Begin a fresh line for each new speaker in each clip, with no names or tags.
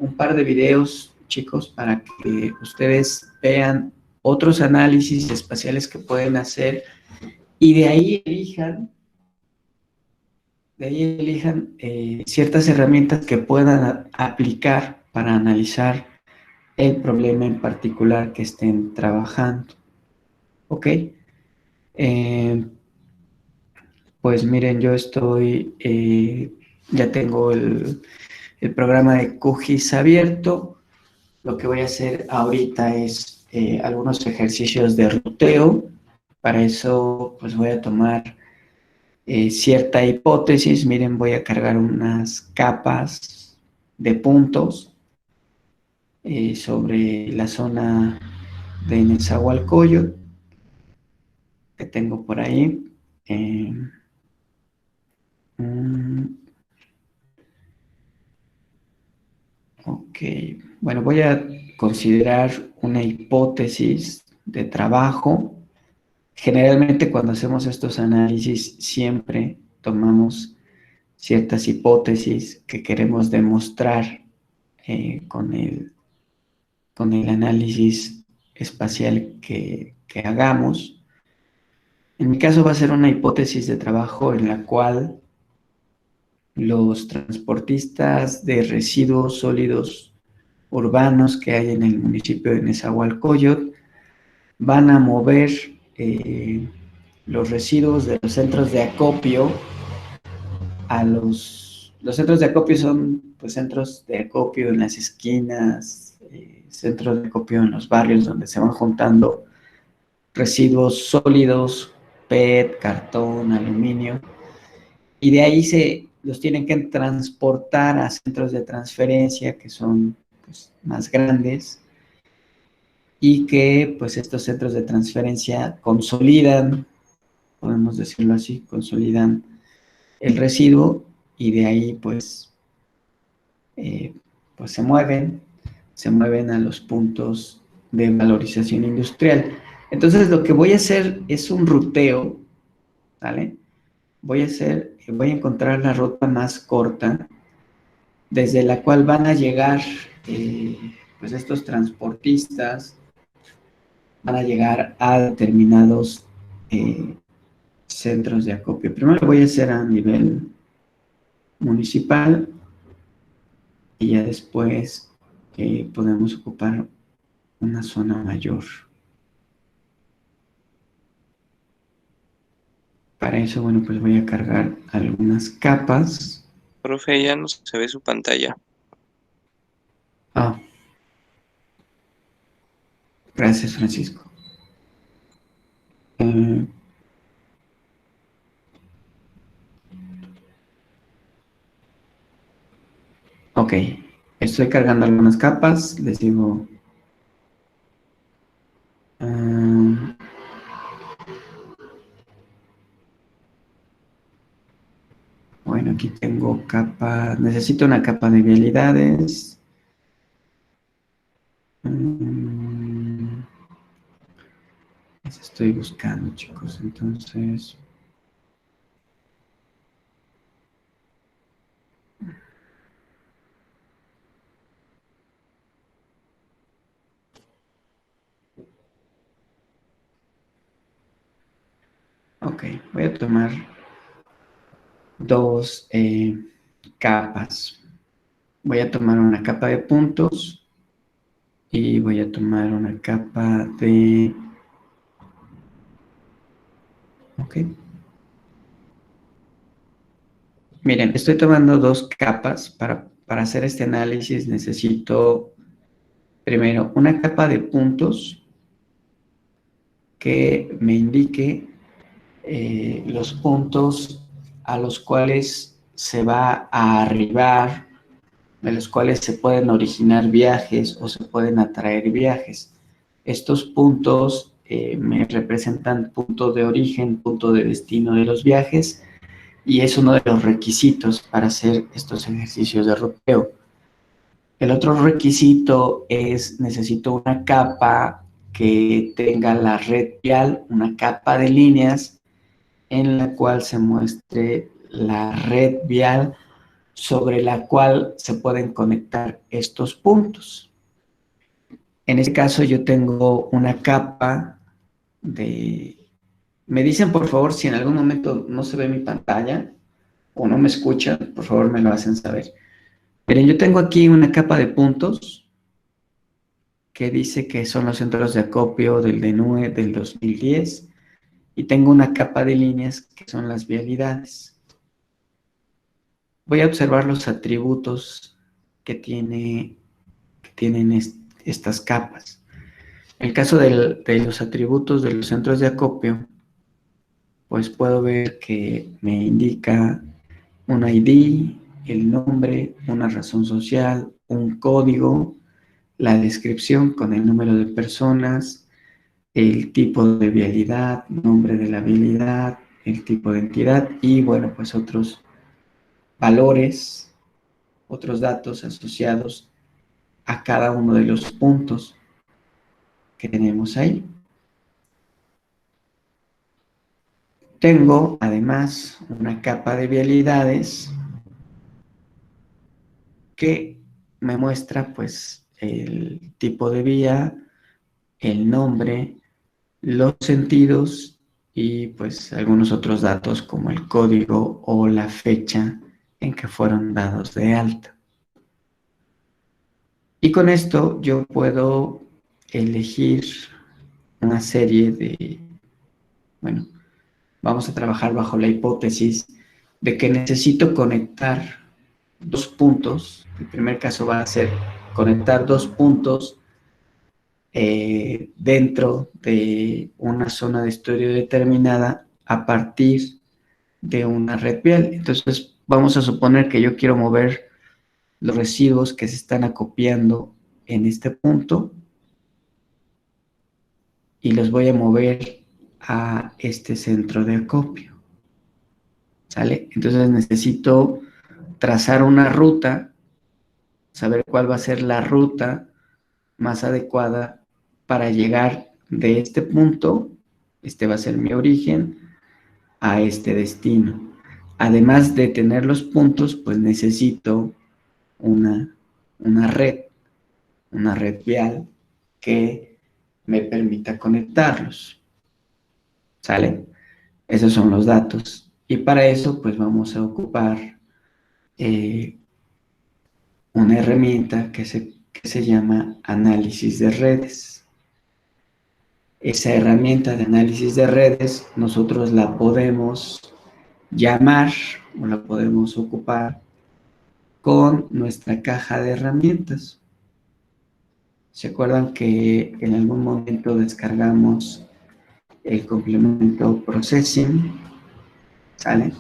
un par de videos, chicos, para que ustedes vean otros análisis espaciales que pueden hacer y de ahí elijan ciertas herramientas que puedan aplicar para analizar el problema en particular que estén trabajando. ¿Ok? Pues miren, yo ya tengo el programa de QGIS abierto. Lo que voy a hacer ahorita es algunos ejercicios de ruteo. Para eso, pues voy a tomar cierta hipótesis. Miren, voy a cargar unas capas de puntos sobre la zona de Nezahualcóyotl que tengo por ahí. Ok, bueno, voy a considerar una hipótesis de trabajo. Generalmente cuando hacemos estos análisis siempre tomamos ciertas hipótesis que queremos demostrar con el análisis espacial que hagamos. En mi caso va a ser una hipótesis de trabajo en la cual los transportistas de residuos sólidos urbanos que hay en el municipio de Nezahualcóyotl van a mover los residuos de los centros de acopio a los centros de acopio son pues centros de acopio en las esquinas, centros de acopio en los barrios donde se van juntando residuos sólidos, PET, cartón, aluminio, y de ahí los tienen que transportar a centros de transferencia que son pues, más grandes y que pues estos centros de transferencia consolidan, podemos decirlo así, consolidan el residuo y de ahí pues, pues se mueven a los puntos de valorización industrial. Entonces lo que voy a hacer es un ruteo, ¿vale? Voy a encontrar la ruta más corta desde la cual van a llegar pues estos transportistas, van a llegar a determinados centros de acopio. Primero lo voy a hacer a nivel municipal y ya después podemos ocupar una zona mayor. Para eso, bueno, pues voy a cargar algunas capas.
Profe, ya no se ve su pantalla.
Ah, gracias, Francisco. Ok, estoy cargando algunas capas, les digo... bueno, aquí tengo capa, necesito una capa de vialidades. Las estoy buscando, chicos, entonces... Ok, voy a tomar dos capas. Voy a tomar una capa de puntos y voy a tomar una capa de... Ok. Miren, estoy tomando dos capas. Para hacer este análisis necesito primero una capa de puntos que me indique los puntos a los cuales se va a arribar, de los cuales se pueden originar viajes o se pueden atraer viajes. Estos puntos me representan punto de origen, punto de destino de los viajes y es uno de los requisitos para hacer estos ejercicios de ruteo. El otro requisito es necesito una capa que tenga la red vial, una capa de líneas en la cual se muestre la red vial sobre la cual se pueden conectar estos puntos. En este caso yo tengo una capa de... Me dicen por favor si en algún momento no se ve mi pantalla o no me escuchan, por favor me lo hacen saber. Miren, yo tengo aquí una capa de puntos que dice que son los centros de acopio del DNUE del 2010 y tengo una capa de líneas que son las vialidades. Voy a observar los atributos que tienen estas capas. En el caso de los atributos de los centros de acopio, pues puedo ver que me indica un ID, el nombre, una razón social, un código, la descripción con el número de personas, el tipo de vialidad, nombre de la vialidad, el tipo de entidad y bueno, pues otros valores, otros datos asociados a cada uno de los puntos que tenemos ahí. Tengo además una capa de vialidades que me muestra pues el tipo de vía, el nombre, los sentidos y pues algunos otros datos como el código o la fecha en que fueron dados de alta. Y con esto yo puedo elegir una serie de, bueno, vamos a trabajar bajo la hipótesis de que necesito conectar dos puntos. El primer caso va a ser conectar dos puntos dentro de una zona de estudio determinada a partir de una red vial. Entonces, vamos a suponer que yo quiero mover los residuos que se están acopiando en este punto y los voy a mover a este centro de acopio. ¿Sale? Entonces necesito trazar una ruta, saber cuál va a ser la ruta más adecuada para llegar de este punto, este va a ser mi origen, a este destino. Además de tener los puntos, pues necesito una, una red, una red vial que me permita conectarlos. ¿Sale? Esos son los datos. Y para eso, pues vamos a ocupar una herramienta que se llama análisis de redes. Esa herramienta de análisis de redes nosotros la podemos llamar o la podemos ocupar con nuestra caja de herramientas. ¿Se acuerdan que en algún momento descargamos el complemento Processing? ¿Sale?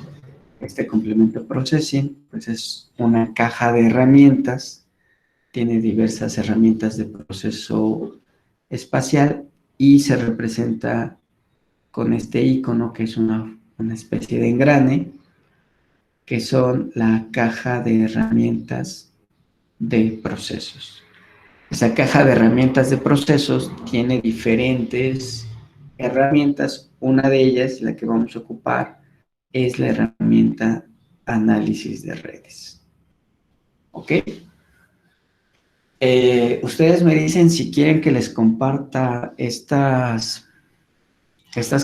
Este complemento Processing pues es una caja de herramientas, tiene diversas herramientas de proceso espacial y se representa con este icono que es una especie de engrane, que son la caja de herramientas de procesos. Esa caja de herramientas de procesos tiene diferentes herramientas. Una de ellas, la que vamos a ocupar, es la herramienta análisis de redes. ¿Ok? Ustedes me dicen si quieren que les comparta estas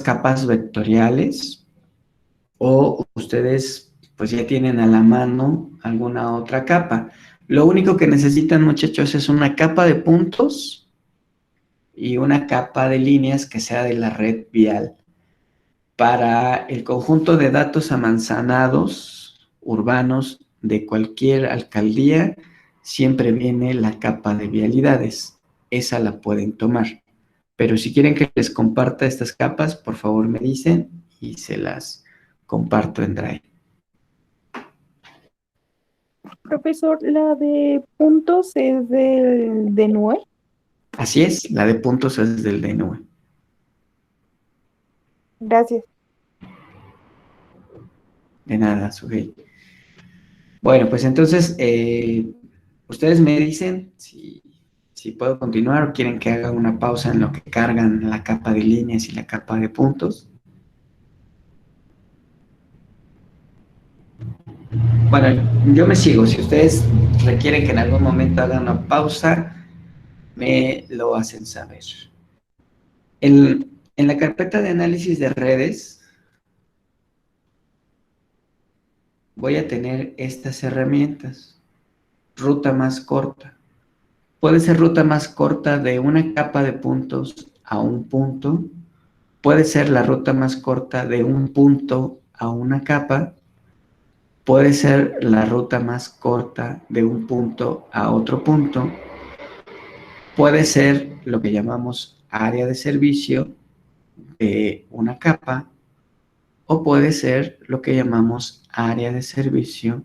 capas vectoriales o ustedes pues ya tienen a la mano alguna otra capa. Lo único que necesitan, muchachos, es una capa de puntos y una capa de líneas que sea de la red vial. Para el conjunto de datos amanzanados urbanos de cualquier alcaldía, siempre viene la capa de vialidades. Esa la pueden tomar. Pero si quieren que les comparta estas capas, por favor me dicen y se las comparto en Drive.
Profesor, la de puntos es del de NUE.
Así es, la de puntos es del DNUE.
Gracias.
De nada, Sujei. Bueno, pues entonces, ustedes me dicen si puedo continuar o quieren que haga una pausa en lo que cargan la capa de líneas y la capa de puntos. Bueno, yo me sigo. Si ustedes requieren que en algún momento haga una pausa, me lo hacen saber. En la carpeta de análisis de redes voy a tener estas herramientas. Ruta más corta. Puede ser ruta más corta de una capa de puntos a un punto. Puede ser la ruta más corta de un punto a una capa. Puede ser la ruta más corta de un punto a otro punto. Puede ser lo que llamamos área de servicio de una capa, o puede ser lo que llamamos área de servicio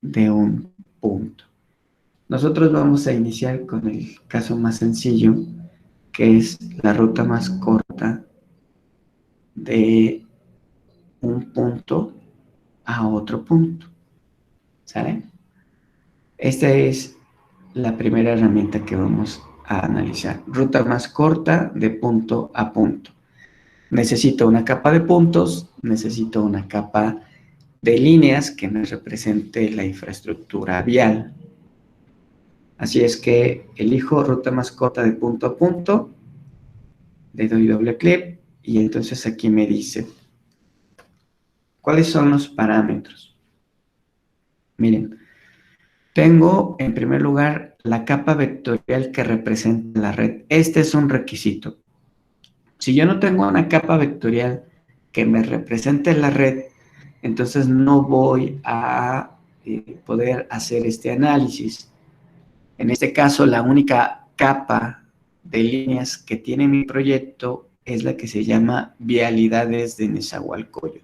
de un punto. Nosotros vamos a iniciar con el caso más sencillo, que es la ruta más corta de un punto a otro punto. ¿Sale? Esta es la primera herramienta que vamos a analizar. Ruta más corta de punto a punto. Necesito una capa de puntos, necesito una capa de líneas que me represente la infraestructura vial. Así es que elijo ruta más corta de punto a punto, le doy doble clic y entonces aquí me dice ¿cuáles son los parámetros? Miren, tengo en primer lugar la capa vectorial que representa la red. Este es un requisito. Si yo no tengo una capa vectorial que me represente la red, entonces no voy a poder hacer este análisis. En este caso, la única capa de líneas que tiene mi proyecto es la que se llama Vialidades de Nezahualcóyotl.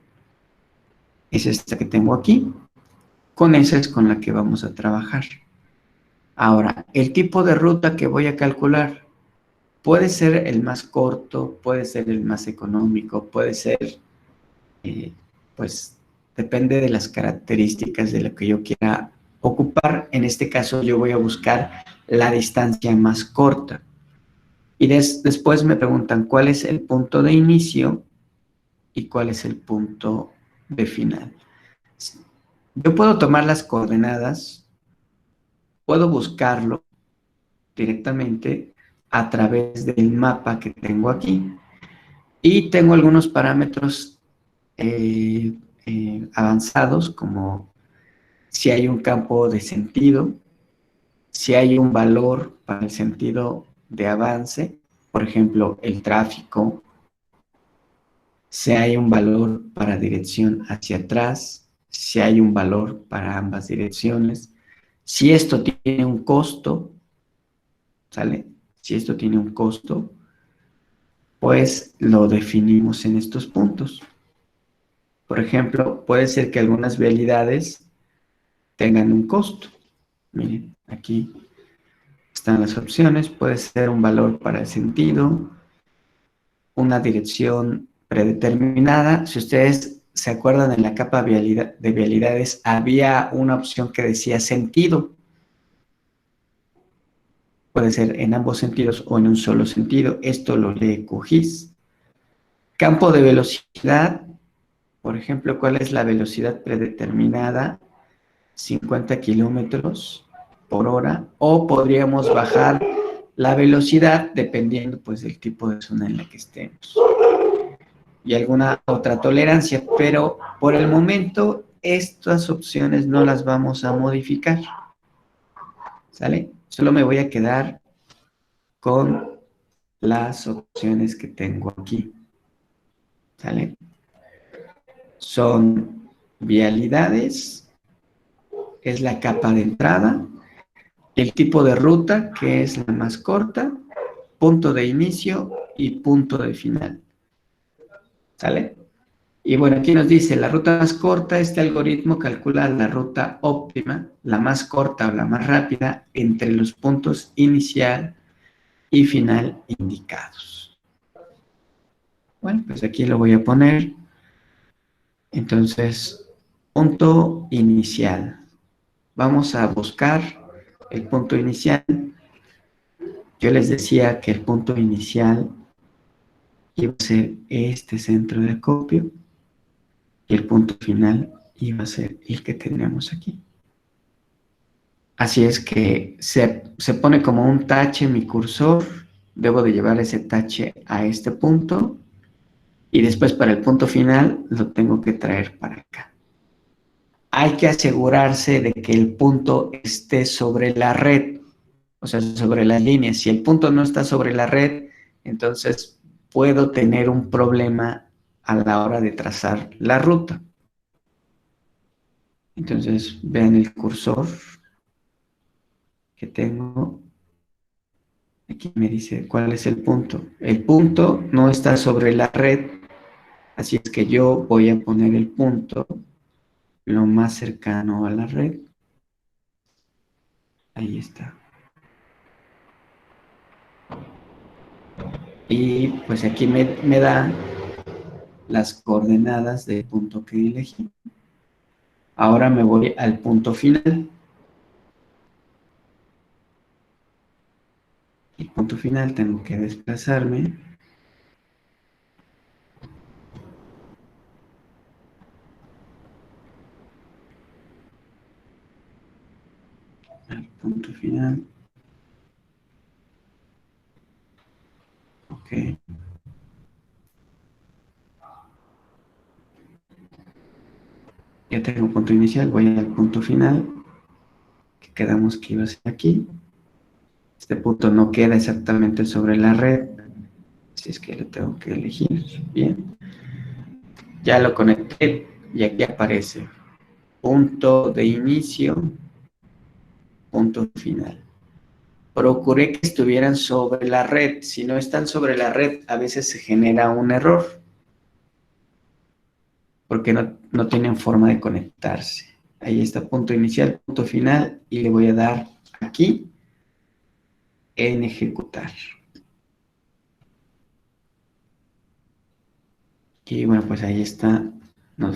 Es esta que tengo aquí. Con esa es con la que vamos a trabajar. Ahora, el tipo de ruta que voy a calcular puede ser el más corto, puede ser el más económico, puede ser, pues, depende de las características de lo que yo quiera ocupar. En este caso, yo voy a buscar la distancia más corta. Y después me preguntan cuál es el punto de inicio y cuál es el punto de final. Yo puedo tomar las coordenadas, puedo buscarlo directamente a través del mapa que tengo aquí. Y tengo algunos parámetros avanzados, como si hay un campo de sentido, si hay un valor para el sentido de avance, por ejemplo, el tráfico, si hay un valor para dirección hacia atrás, si hay un valor para ambas direcciones, si esto tiene un costo, ¿sale? Si esto tiene un costo, pues lo definimos en estos puntos. Por ejemplo, puede ser que algunas vialidades tengan un costo. Miren, aquí están las opciones. Puede ser un valor para el sentido, una dirección predeterminada. Si ustedes se acuerdan, en la capa de vialidades había una opción que decía sentido. Puede ser en ambos sentidos o en un solo sentido. Esto lo lee QGIS. Campo de velocidad. Por ejemplo, ¿cuál es la velocidad predeterminada? 50 kilómetros por hora, o podríamos bajar la velocidad dependiendo pues del tipo de zona en la que estemos y alguna otra tolerancia, pero por el momento estas opciones no las vamos a modificar, ¿sale? Solo me voy a quedar con las opciones que tengo aquí, ¿sale? Son vialidades, es la capa de entrada, el tipo de ruta, que es la más corta, punto de inicio y punto de final. ¿Sale? Y bueno, aquí nos dice, la ruta más corta, este algoritmo calcula la ruta óptima, la más corta o la más rápida, entre los puntos inicial y final indicados. Bueno, pues aquí lo voy a poner. Entonces, punto inicial. Vamos a buscar el punto inicial. Yo les decía que el punto inicial iba a ser este centro de acopio y el punto final y va a ser el que tenemos aquí. Así es que se pone como un tache mi cursor, debo de llevar ese tache a este punto y después para el punto final lo tengo que traer para acá. Hay que asegurarse de que el punto esté sobre la red, o sea, sobre las líneas. Si el punto no está sobre la red, entonces puedo tener un problema a la hora de trazar la ruta. Entonces, vean el cursor que tengo. Aquí me dice cuál es el punto. El punto no está sobre la red, así es que yo voy a poner el punto lo más cercano a la red. Ahí está. Y pues aquí me da las coordenadas del punto que elegí. Ahora me voy al punto final. El punto final tengo que desplazarme. Al punto final. Ok. Ya tengo un punto inicial, voy al punto final, que quedamos que iba a ser aquí. Este punto no queda exactamente sobre la red, así es que lo tengo que elegir. Bien, ya lo conecté y aquí aparece punto de inicio, punto final. Procuré que estuvieran sobre la red. Si no están sobre la red, a veces se genera un error porque no tienen forma de conectarse. Ahí está punto inicial, punto final y le voy a dar aquí en ejecutar. Y bueno, pues ahí está.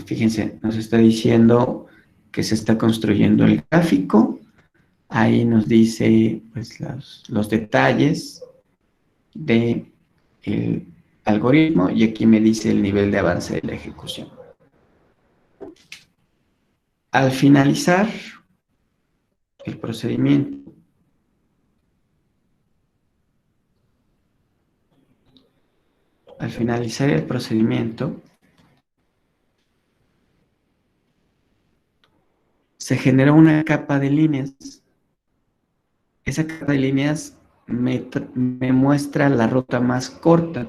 Fíjense, nos está diciendo que se está construyendo el gráfico. Ahí nos dice pues los detalles del algoritmo y aquí me dice el nivel de avance de la ejecución. Al finalizar el procedimiento, se genera una capa de líneas. Esa capa de líneas me muestra la ruta más corta.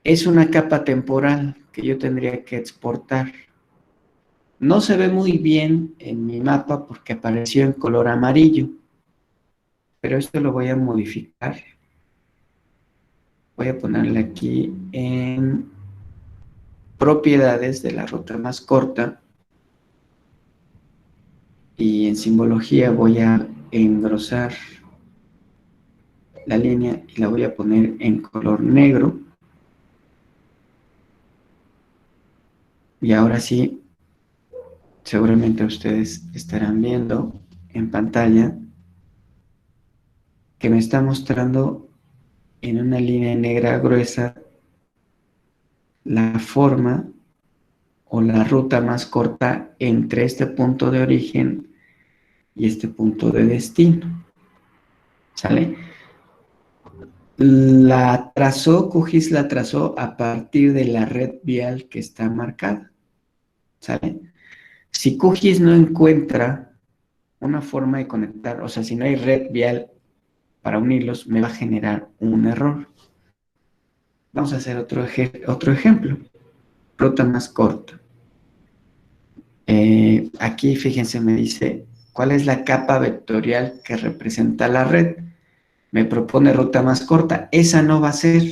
Es una capa temporal que yo tendría que exportar. No se ve muy bien en mi mapa porque apareció en color amarillo, pero esto lo voy a modificar. Voy a ponerle aquí en propiedades de la ruta más corta y en simbología voy a engrosar la línea y la voy a poner en color negro. Y ahora sí, seguramente ustedes estarán viendo en pantalla que me está mostrando en una línea negra gruesa la forma o la ruta más corta entre este punto de origen y este punto de destino. ¿Sale? QGIS la trazó a partir de la red vial que está marcada. ¿Sale? Si QGIS no encuentra una forma de conectar, o sea, si no hay red vial para unirlos, me va a generar un error. Vamos a hacer otro ejemplo. Ruta más corta. Aquí, fíjense, me dice, ¿cuál es la capa vectorial que representa la red? Me propone ruta más corta. Esa no va a ser.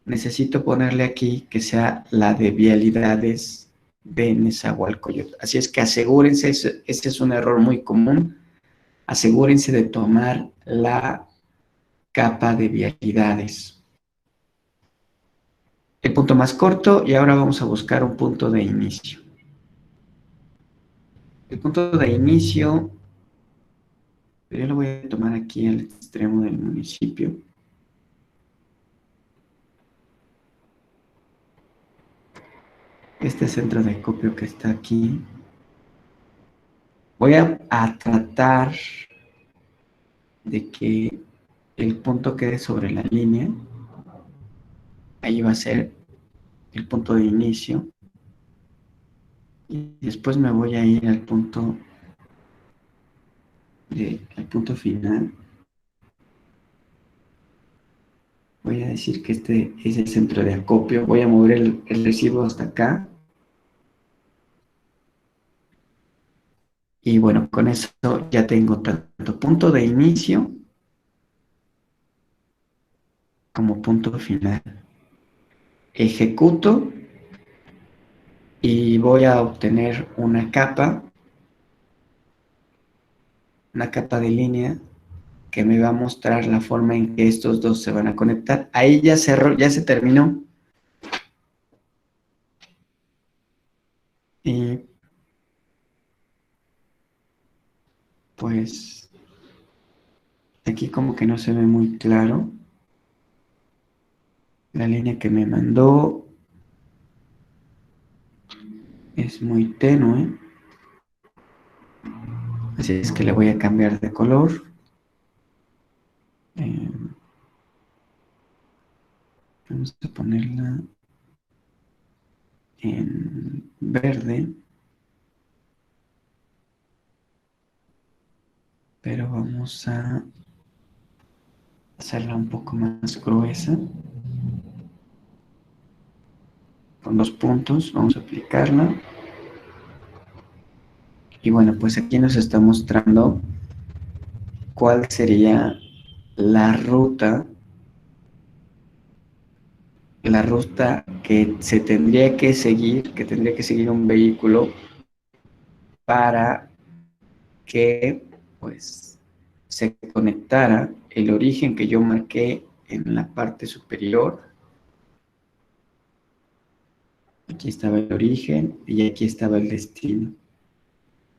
Necesito ponerle aquí que sea la de vialidades de Nezahualcóyotl. Así es que asegúrense, ese es un error muy común, asegúrense de tomar la capa de vialidades. El punto más corto y ahora vamos a buscar un punto de inicio. El punto de inicio, yo lo voy a tomar aquí al extremo del municipio. Este este centro de acopio que está aquí, voy a tratar de que el punto quede sobre la línea. Ahí va a ser el punto de inicio. Y después me voy a ir al punto final. Voy a decir que este es el centro de acopio. Voy a mover el recibo hasta acá. Y bueno, con eso ya tengo tanto punto de inicio como punto final. Ejecuto y voy a obtener una capa de línea que me va a mostrar la forma en que estos dos se van a conectar. Ahí ya se terminó. Y pues aquí como que no se ve muy claro la línea que me mandó. Es muy tenue. Así es que le voy a cambiar de color. Vamos a ponerla en verde. Pero vamos a hacerla un poco más gruesa. Con 2 puntos vamos a aplicarla. Y bueno, pues aquí nos está mostrando cuál sería la ruta que se tendría que seguir, que tendría que seguir un vehículo para que pues se conectara el origen que yo marqué en la parte superior. Aquí estaba el origen y aquí estaba el destino.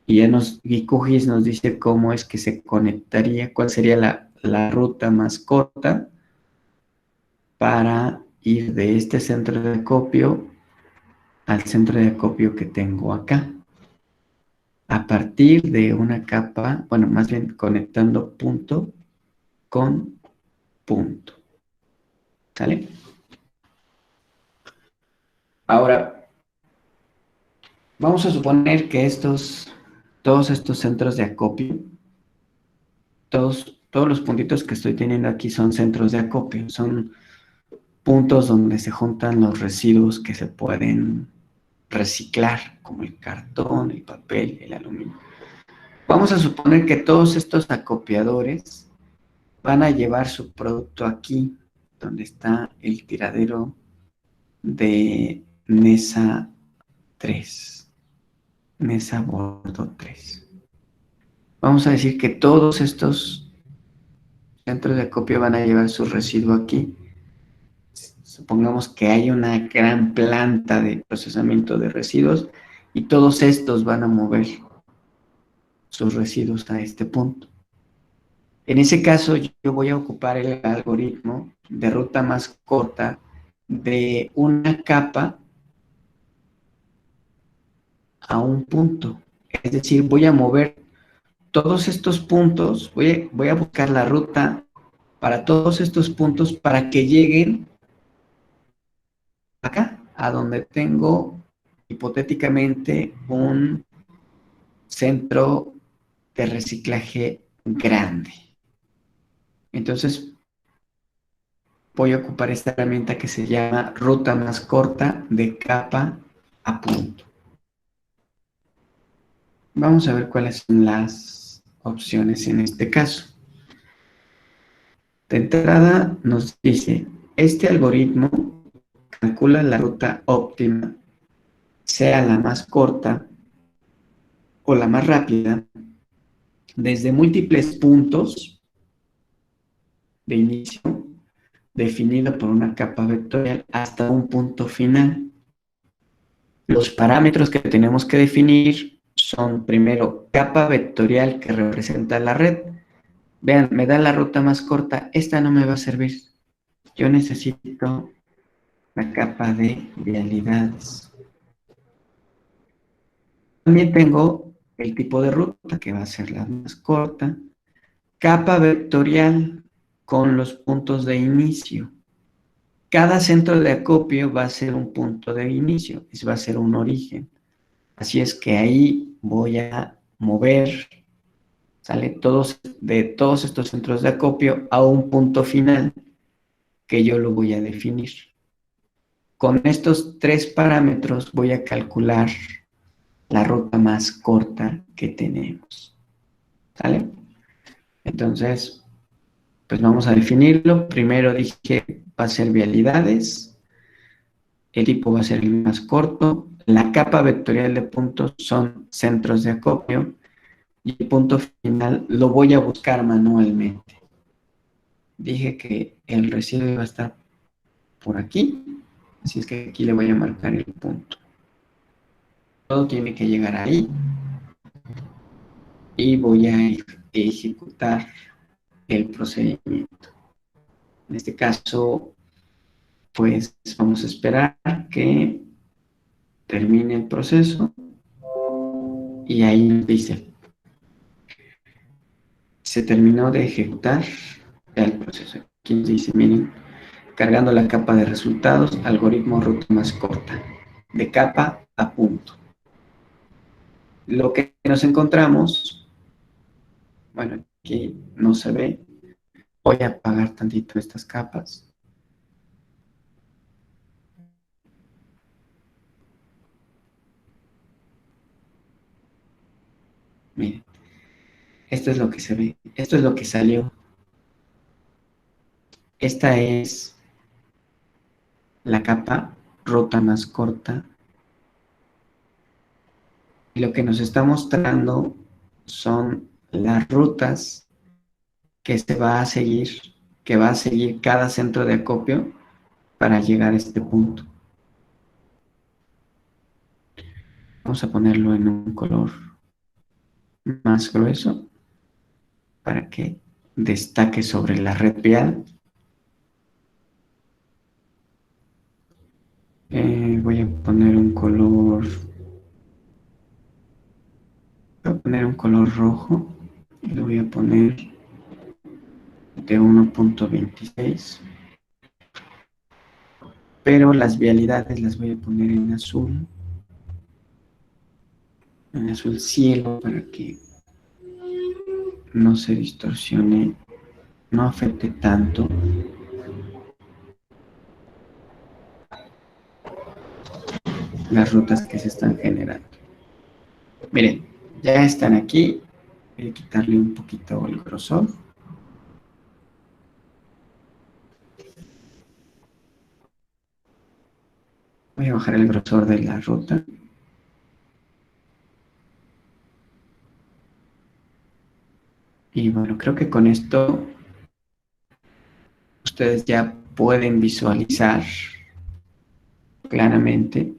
Y ya QGIS nos dice cómo es que se conectaría, cuál sería la ruta más corta para ir de este centro de acopio al centro de acopio que tengo acá. A partir de una capa, bueno, más bien conectando punto con punto. ¿Sale? Ahora, vamos a suponer que todos estos centros de acopio, todos los puntitos que estoy teniendo aquí son centros de acopio, son puntos donde se juntan los residuos que se pueden reciclar, como el cartón, el papel, el aluminio. Vamos a suponer que todos estos acopiadores van a llevar su producto aquí, donde está el tiradero de Nesa 3, Nesa Bordo 3. Vamos a decir que todos estos centros de acopio van a llevar su residuo aquí. Supongamos que hay una gran planta de procesamiento de residuos y todos estos van a mover sus residuos a este punto. En ese caso, yo voy a ocupar el algoritmo de ruta más corta de una capa a un punto. Es decir, voy a mover todos estos puntos, voy a buscar la ruta para todos estos puntos para que lleguen acá, a donde tengo hipotéticamente un centro de reciclaje grande. Entonces, voy a ocupar esta herramienta que se llama ruta más corta de capa a punto. Vamos a ver cuáles son las opciones en este caso. De entrada nos dice, este algoritmo calcula la ruta óptima, sea la más corta o la más rápida, desde múltiples puntos de inicio definido por una capa vectorial hasta un punto final. Los parámetros que tenemos que definir son primero capa vectorial que representa la red. Vean, me da la ruta más corta, esta no me va a servir. Yo necesito la capa de vialidades. También tengo el tipo de ruta, que va a ser la más corta. Capa vectorial con los puntos de inicio. Cada centro de acopio va a ser un punto de inicio, va a ser un origen. Así es que ahí voy a mover, sale de todos estos centros de acopio a un punto final que yo lo voy a definir. Con estos 3 parámetros voy a calcular la ruta más corta que tenemos. ¿Sale? Entonces, pues vamos a definirlo. Primero dije, va a ser vialidades. El tipo va a ser el más corto. La capa vectorial de puntos son centros de acopio. Y el punto final lo voy a buscar manualmente. Dije que el residuo iba a estar por aquí. Así es que aquí le voy a marcar el punto. Todo tiene que llegar ahí. Y voy a ejecutar el procedimiento. En este caso, pues vamos a esperar que termine el proceso y ahí nos dice, se terminó de ejecutar el proceso. Aquí nos dice, miren, cargando la capa de resultados, algoritmo ruta más corta, de capa a punto. Lo que nos encontramos, bueno, aquí no se ve, voy a apagar tantito estas capas. Miren, esto es lo que se ve, esto es lo que salió. Esta es la capa ruta más corta. Y lo que nos está mostrando son las rutas que se va a seguir, que va a seguir cada centro de acopio para llegar a este punto. Vamos a ponerlo en un color más grueso para que destaque sobre la red vial. Voy a poner un color, rojo y lo voy a poner de 1.26, pero las vialidades las voy a poner en azul cielo, para que no se distorsione, no afecte tanto las rutas que se están generando. Miren, ya están aquí. Voy a quitarle un poquito el grosor. Voy a bajar el grosor de la ruta. Y bueno, creo que con esto ustedes ya pueden visualizar claramente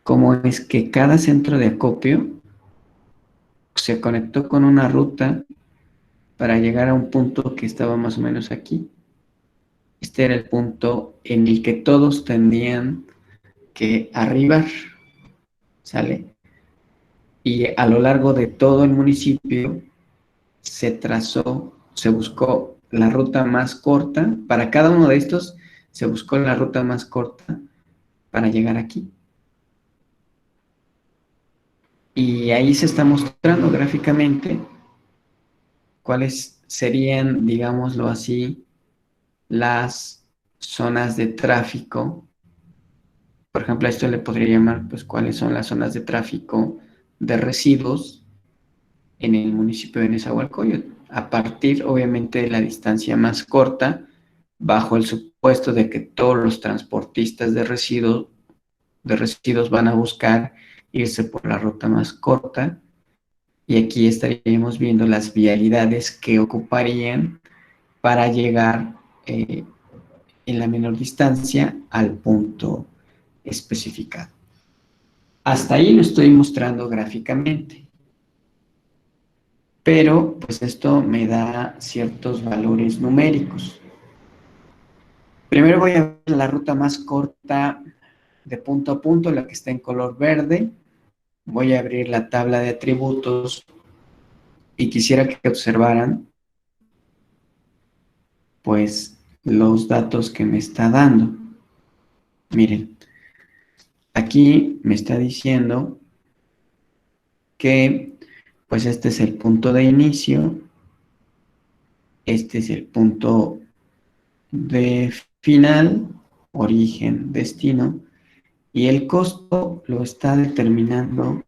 cómo es que cada centro de acopio se conectó con una ruta para llegar a un punto que estaba más o menos aquí. Este era el punto en el que todos tendrían que arribar, ¿sale? Y a lo largo de todo el municipio se buscó la ruta más corta. Para cada uno de estos se buscó la ruta más corta para llegar aquí. Y ahí se está mostrando gráficamente cuáles serían, digámoslo así, las zonas de tráfico. Por ejemplo, a esto le podría llamar, pues, cuáles son las zonas de tráfico de residuos en el municipio de Nezahualcóyotl, a partir, obviamente, de la distancia más corta, bajo el supuesto de que todos los transportistas de residuos van a buscar irse por la ruta más corta, y aquí estaríamos viendo las vialidades que ocuparían para llegar en la menor distancia al punto especificado. Hasta ahí lo estoy mostrando gráficamente, pero pues esto me da ciertos valores numéricos. Primero voy a ver la ruta más corta de punto a punto, la que está en color verde. voy a abrir la tabla de atributos y quisiera que observaran, pues, los datos que me está dando. Miren, aquí me está diciendo que, pues, este es el punto de inicio, este es el punto de final, origen, destino, y el costo lo está determinando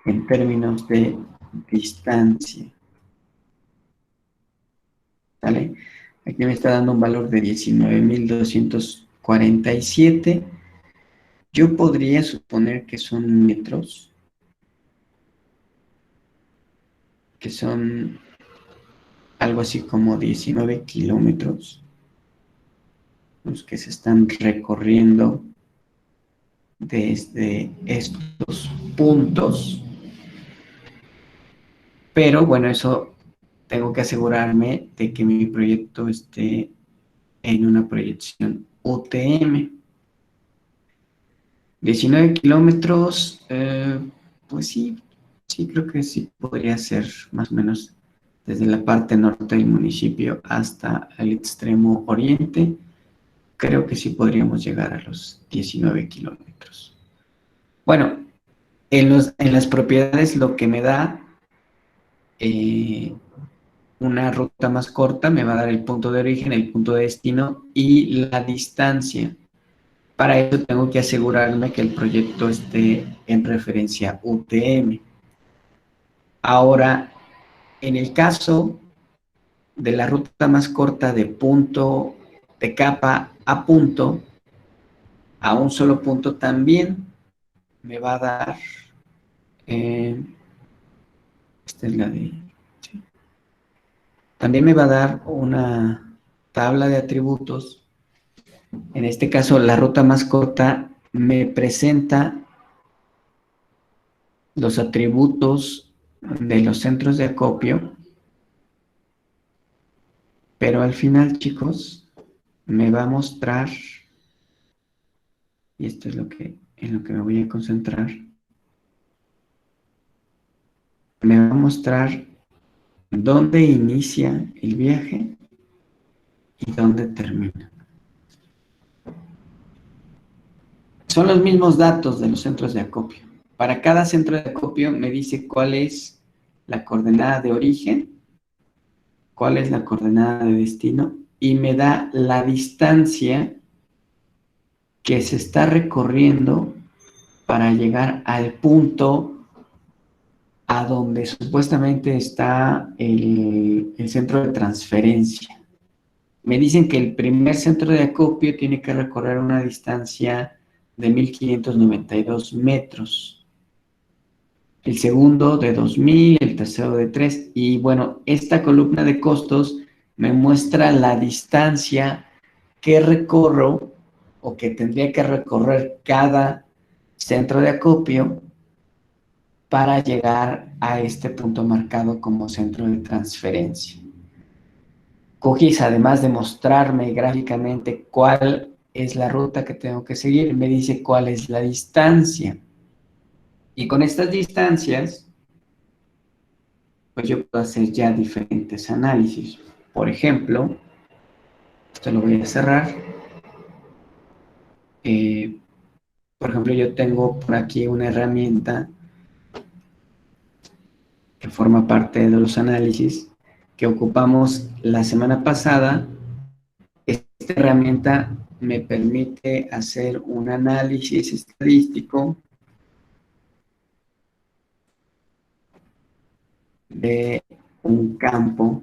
en términos de distancia. ¿Vale? Aquí me está dando un valor de 19.247. Yo podría suponer que son metros, que son algo así como 19 kilómetros, los que se están recorriendo desde estos puntos. Pero bueno, eso tengo que asegurarme de que mi proyecto esté en una proyección UTM. 19 kilómetros, pues sí, creo que sí podría ser más o menos desde la parte norte del municipio hasta el extremo oriente. Creo que sí podríamos llegar a los 19 kilómetros. Bueno, en las propiedades lo que me da una ruta más corta me va a dar el punto de origen, el punto de destino y la distancia. Para eso tengo que asegurarme que el proyecto esté en referencia UTM. Ahora, en el caso de la ruta más corta de punto, de capa a punto, a un solo punto también me va a dar, esta es la de, sí, también me va a dar una tabla de atributos. En este caso, la ruta más corta me presenta los atributos de los centros de acopio, pero al final, chicos, me va a mostrar, y esto es en lo que me voy a concentrar, me va a mostrar dónde inicia el viaje y dónde termina. Son los mismos datos de los centros de acopio. Para cada centro de acopio me dice cuál es la coordenada de origen, cuál es la coordenada de destino y me da la distancia que se está recorriendo para llegar al punto a donde supuestamente está el centro de transferencia. Me dicen que el primer centro de acopio tiene que recorrer una distancia de 1.592 metros, el segundo de 2.000, el tercero de 3, y bueno, esta columna de costos me muestra la distancia que recorro o que tendría que recorrer cada centro de acopio para llegar a este punto marcado como centro de transferencia. QGIS, además de mostrarme gráficamente cuál es la ruta que tengo que seguir, me dice cuál es la distancia. Y con estas distancias, pues yo puedo hacer ya diferentes análisis. Por ejemplo, esto lo voy a cerrar. Por ejemplo, yo tengo por aquí una herramienta que forma parte de los análisis que ocupamos la semana pasada. Esta herramienta me permite hacer un análisis estadístico de un campo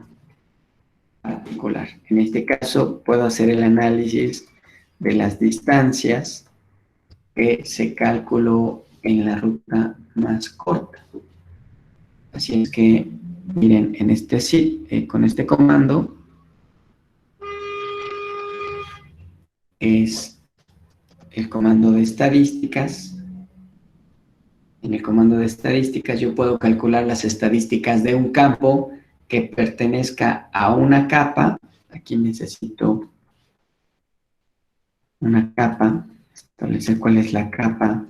particular. En este caso, puedo hacer el análisis de las distancias que se calculó en la ruta más corta. Así es que, miren, en con este comando es el comando de estadísticas. En el comando de estadísticas yo puedo calcular las estadísticas de un campo que pertenezca a una capa. Aquí necesito una capa, establecer cuál es la capa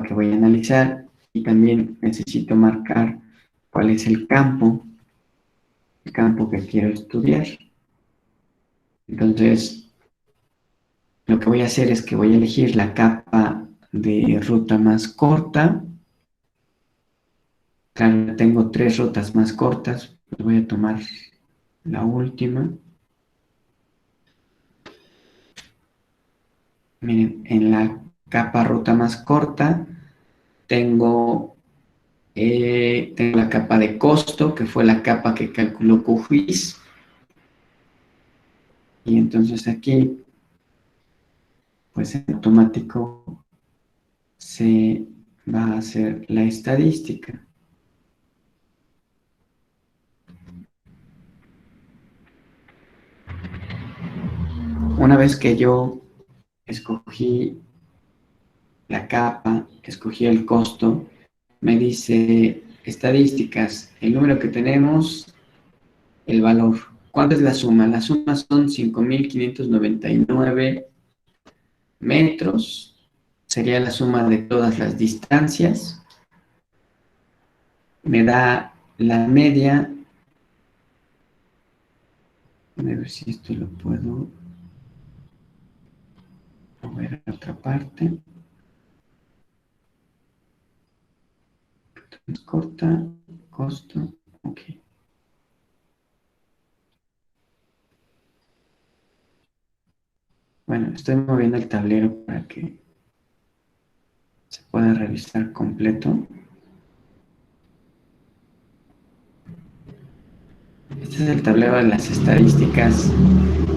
que voy a analizar. aquí también necesito marcar cuál es el campo que quiero estudiar. Entonces, lo que voy a hacer es que voy a elegir la capa de ruta más corta. Claro, tengo 3 rutas más cortas, pues voy a tomar la última. Miren, en la capa ruta más corta tengo la capa de costo, que fue la capa que calculó QGIS. Y entonces aquí, pues en automático se va a hacer la estadística. Una vez que yo escogí la capa, escogí el costo, me dice estadísticas, el número que tenemos, el valor. ¿Cuánto es la suma? La suma son 5.599 metros. Sería la suma de todas las distancias. Me da la media. A ver si esto lo puedo mover a otra parte. Más corta, costo, ok. Bueno, estoy moviendo el tablero para que se pueda revisar completo. Este es el tablero de las estadísticas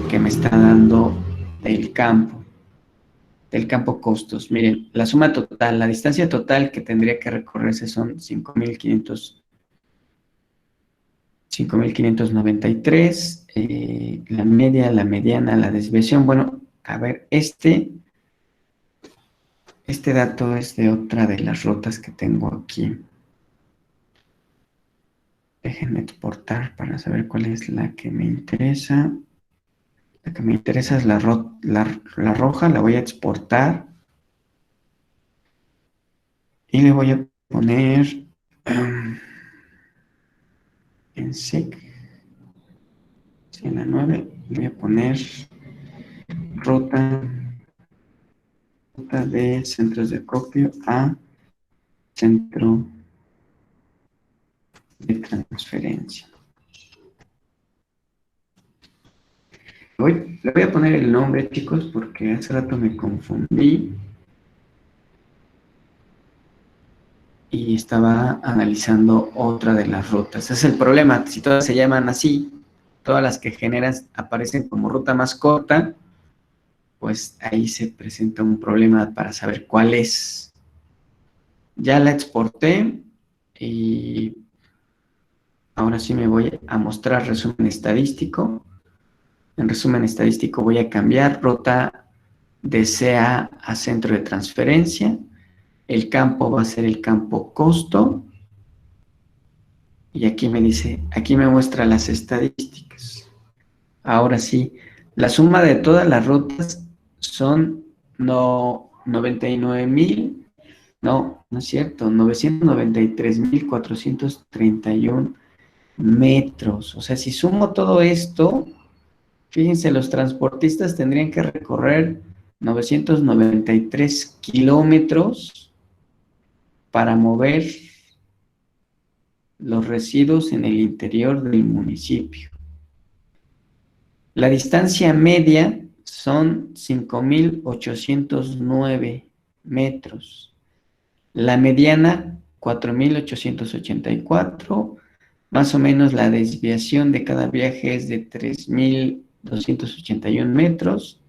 que me está dando el campo costos. Miren, la suma total, la distancia total que tendría que recorrerse son 5.593, la media, la mediana, la desviación. Bueno, a ver, este dato es de otra de las rutas que tengo aquí. Déjenme exportar para saber cuál es la que me interesa. La que me interesa es la roja, la voy a exportar. Y le voy a poner en SIG, en la 9, le voy a poner ruta de centros de acopio a centro de transferencia. Le voy a poner el nombre, chicos, porque hace rato me confundí y estaba analizando otra de las rutas. Ese es el problema, si todas se llaman así, todas las que generan aparecen como ruta más corta, pues ahí se presenta un problema para saber cuál es. Ya la exporté y ahora sí me voy a mostrar resumen estadístico. En resumen estadístico voy a cambiar ruta de CA a centro de transferencia. El campo va a ser el campo costo. Y aquí me dice, aquí me muestra las estadísticas. Ahora sí, la suma de todas las rutas son 99,000, no es cierto, 993,431 metros. O sea, si sumo todo esto, fíjense, los transportistas tendrían que recorrer 993 kilómetros para mover los residuos en el interior del municipio. La distancia media son 5.809 metros. La mediana, 4.884. Más o menos la desviación de cada viaje es de 3.281 metros.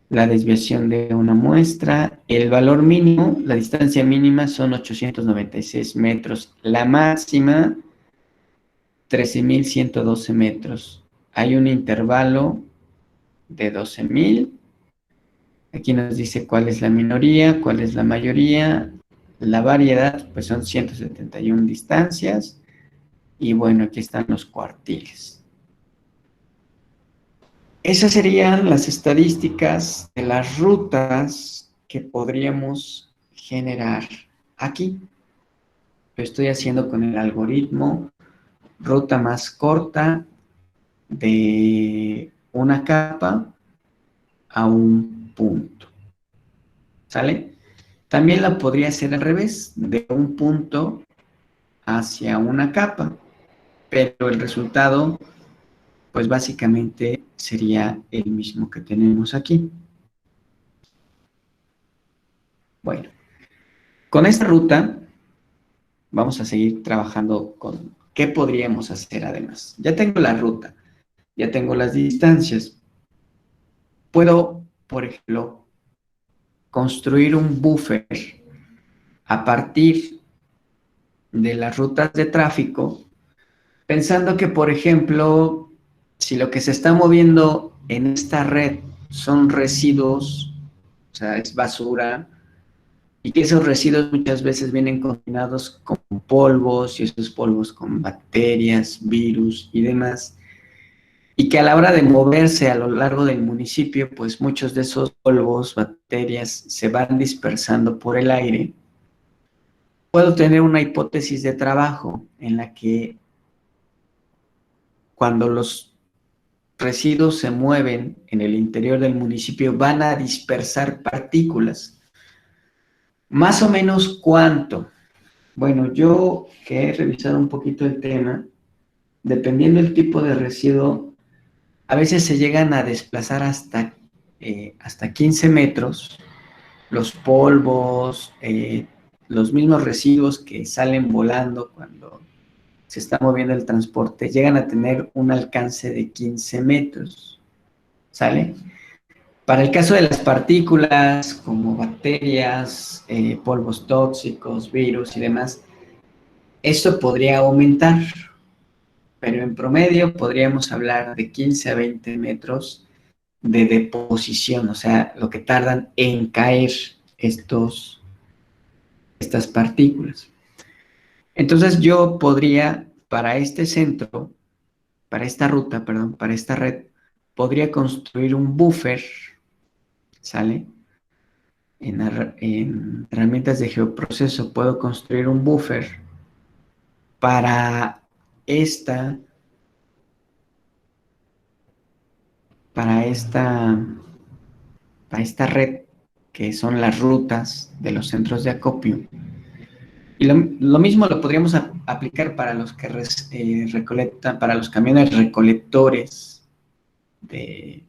La desviación de una muestra. El valor mínimo, la distancia mínima son 896 metros. La máxima, 13.112 metros. Hay un intervalo de 12,000. Aquí nos dice cuál es la minoría, cuál es la mayoría. La variedad, pues son 171 distancias. Y bueno, aquí están los cuartiles. Esas serían las estadísticas de las rutas que podríamos generar aquí. Lo estoy haciendo con el algoritmo ruta más corta de una capa a un punto. ¿Sale? También la podría hacer al revés, de un punto hacia una capa, pero el resultado, pues básicamente sería el mismo que tenemos aquí. Bueno, con esta ruta vamos a seguir trabajando con qué podríamos hacer además. Ya tengo la ruta, ya tengo las distancias. Puedo, por ejemplo, construir un buffer a partir de las rutas de tráfico, pensando que, por ejemplo, si lo que se está moviendo en esta red son residuos, o sea, es basura, y que esos residuos muchas veces vienen combinados con polvos, y esos polvos con bacterias, virus y demás, y que a la hora de moverse a lo largo del municipio, pues muchos de esos polvos, bacterias, se van dispersando por el aire. Puedo tener una hipótesis de trabajo en la que cuando los residuos se mueven en el interior del municipio van a dispersar partículas. Más o menos cuánto. Bueno, yo que he revisado un poquito el tema, dependiendo del tipo de residuo, a veces se llegan a desplazar hasta 15 metros los polvos, los mismos residuos que salen volando cuando se está moviendo el transporte, llegan a tener un alcance de 15 metros, ¿sale? Para el caso de las partículas como bacterias, polvos tóxicos, virus y demás, esto podría aumentar, pero en promedio podríamos hablar de 15 a 20 metros de deposición, o sea, lo que tardan en caer estas partículas. Entonces yo podría, para este centro, para esta ruta, perdón, para esta red, podría construir un buffer, ¿sale? En herramientas de geoproceso puedo construir un buffer para esta, para esta, para esta red, que son las rutas de los centros de acopio. Y lo mismo lo podríamos aplicar para los que recolectan, para los camiones recolectores de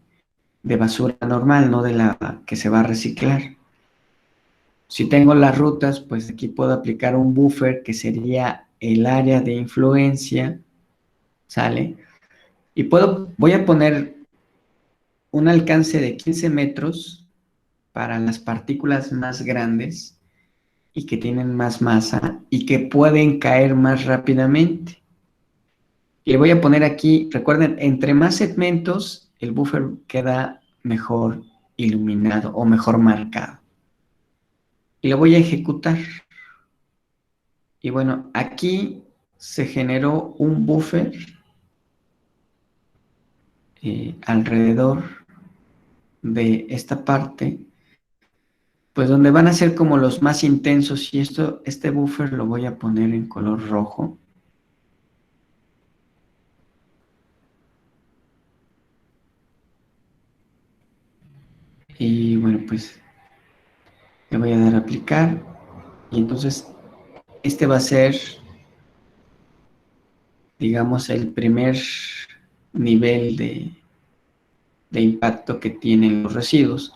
basura normal, no de la que se va a reciclar. Si tengo las rutas, pues aquí puedo aplicar un buffer que sería el área de influencia, ¿sale? Y voy a poner un alcance de 15 metros para las partículas más grandes y que tienen más masa y que pueden caer más rápidamente. Y le voy a poner aquí, recuerden, entre más segmentos, el buffer queda mejor iluminado o mejor marcado. Y lo voy a ejecutar. Y bueno, aquí se generó un buffer alrededor de esta parte, pues donde van a ser como los más intensos. Y este buffer lo voy a poner en color rojo. Y bueno, pues le voy a dar a aplicar. Y entonces este va a ser, digamos, el primer nivel de impacto que tienen los residuos.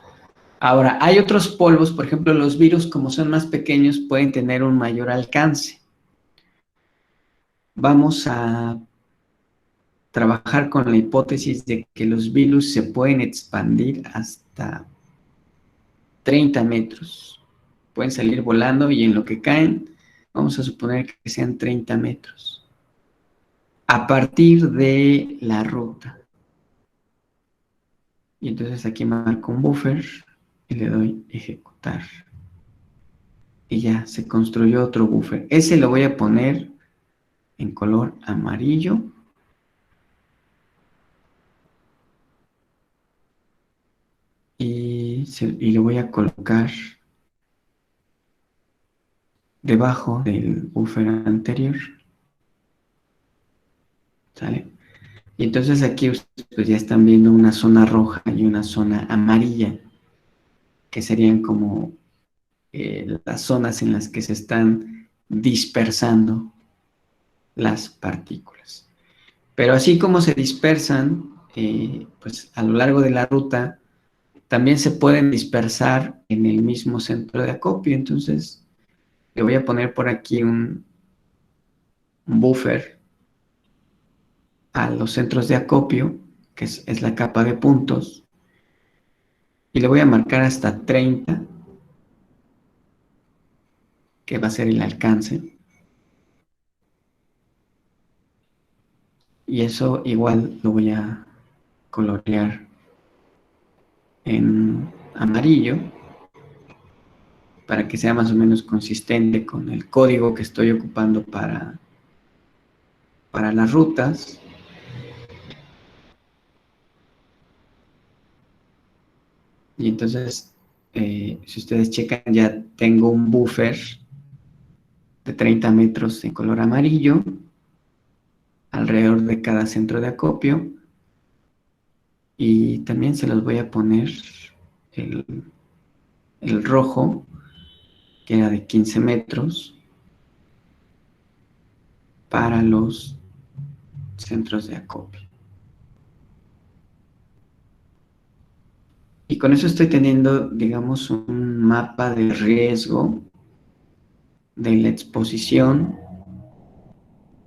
Ahora, hay otros polvos, por ejemplo, los virus, como son más pequeños, pueden tener un mayor alcance. Vamos a trabajar con la hipótesis de que los virus se pueden expandir hasta 30 metros. Pueden salir volando y en lo que caen, vamos a suponer que sean 30 metros. A partir de la ruta. Y entonces aquí marco un buffer y le doy ejecutar. Y ya se construyó otro buffer. Ese lo voy a poner en color amarillo. Y le voy a colocar debajo del buffer anterior. ¿Sale? Y entonces aquí ustedes pues ya están viendo una zona roja y una zona amarilla, que serían como las zonas en las que se están dispersando las partículas. Pero así como se dispersan, pues a lo largo de la ruta, también se pueden dispersar en el mismo centro de acopio. Entonces, le voy a poner por aquí un buffer a los centros de acopio, que es la capa de puntos, y le voy a marcar hasta 30, que va a ser el alcance. Y eso igual lo voy a colorear en amarillo para que sea más o menos consistente con el código que estoy ocupando para las rutas. Y entonces, si ustedes checan, ya tengo un buffer de 30 metros en color amarillo alrededor de cada centro de acopio. Y también se los voy a poner el rojo, que era de 15 metros, para los centros de acopio. Y con eso estoy teniendo, digamos, un mapa de riesgo de la exposición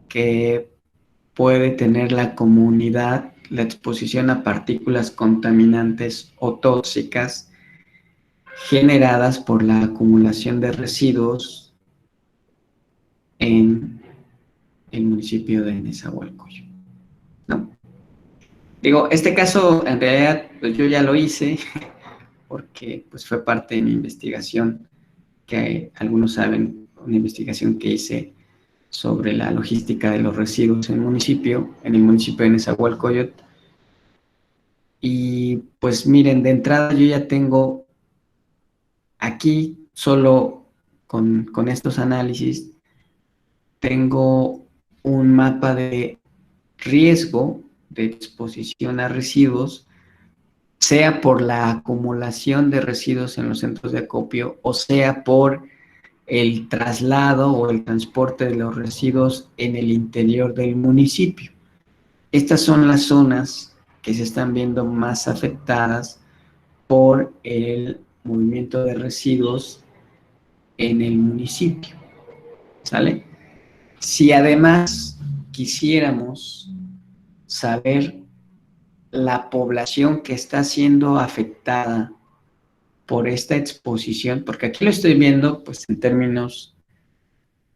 que puede tener la comunidad, la exposición a partículas contaminantes o tóxicas generadas por la acumulación de residuos en el municipio de Nezahualcóyotl, ¿no? Digo, este caso en realidad pues yo ya lo hice porque pues fue parte de mi investigación, que algunos saben, una investigación que hice sobre la logística de los residuos en el municipio de Nezahualcóyotl. Y pues miren, de entrada yo ya tengo aquí, solo con estos análisis, tengo un mapa de riesgo de exposición a residuos, sea por la acumulación de residuos en los centros de acopio o sea por el traslado o el transporte de los residuos en el interior del municipio. Estas son las zonas que se están viendo más afectadas por el movimiento de residuos en el municipio, ¿sale? Si además quisiéramos saber la población que está siendo afectada por esta exposición, porque aquí lo estoy viendo pues en términos